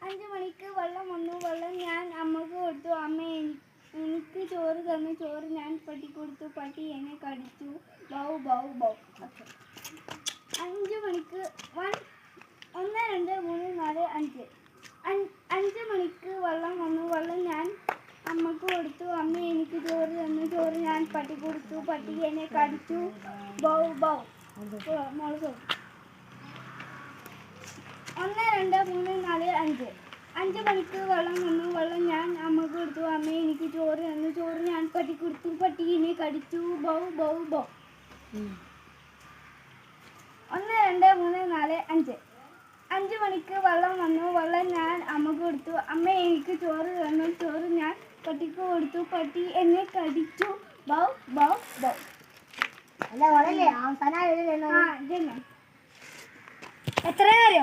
5 മണിക്ക് വെള്ളം വന്നു. വെള്ളം ഞാൻ അമ്മക്ക് കൊടുത്തു. അമ്മ എനിക്ക് ചോറ് തന്നു. ചോറ് ഞാൻ പട്ടി കൊടുത്തു. പട്ടി എന്നെ കടിച്ചു. Bow bow bow. 5 മണിക്ക് 1 2 3 4 5. 5 മണിക്ക് വെള്ളം വന്നു. വെള്ളം ഞാൻ അമ്മക്ക് കൊടുത്തു. അമ്മ എനിക്ക് ചോറ് തന്നു. ചോറ് ഞാൻ പട്ടി കൊടുത്തു. പട്ടി എന്നെ കടിച്ചു. Bow bow. 1 2 3 4 5. 5 മണിക്ക് വെള്ളം വന്നു. വെള്ളം ഞാൻ അമ്മക്ക് കൊടുത്തു. അമ്മ എനിക്ക് ചോറ് തന്നു. ചോറ് ഞാൻ പട്ടി കൊടുത്തു. പട്ടി എന്നെ കടിച്ചു. Bow bow bow. 1 2 3 4 5. 5 മണിക്ക് വെള്ളം വന്നു. വെള്ളം ഞാൻ അമ്മക്ക് കൊടുത്തു. അമ്മ എനിക്ക് ചോറ് തന്നു. ചോറ് ഞാൻ പട്ടിക്ക് കൊടുത്തു. പട്ടി എന്നെ കടിച്ചു. Bow bow bow. അല്ല വളല്ലേ അവസാനം എത്ര അറിയോ?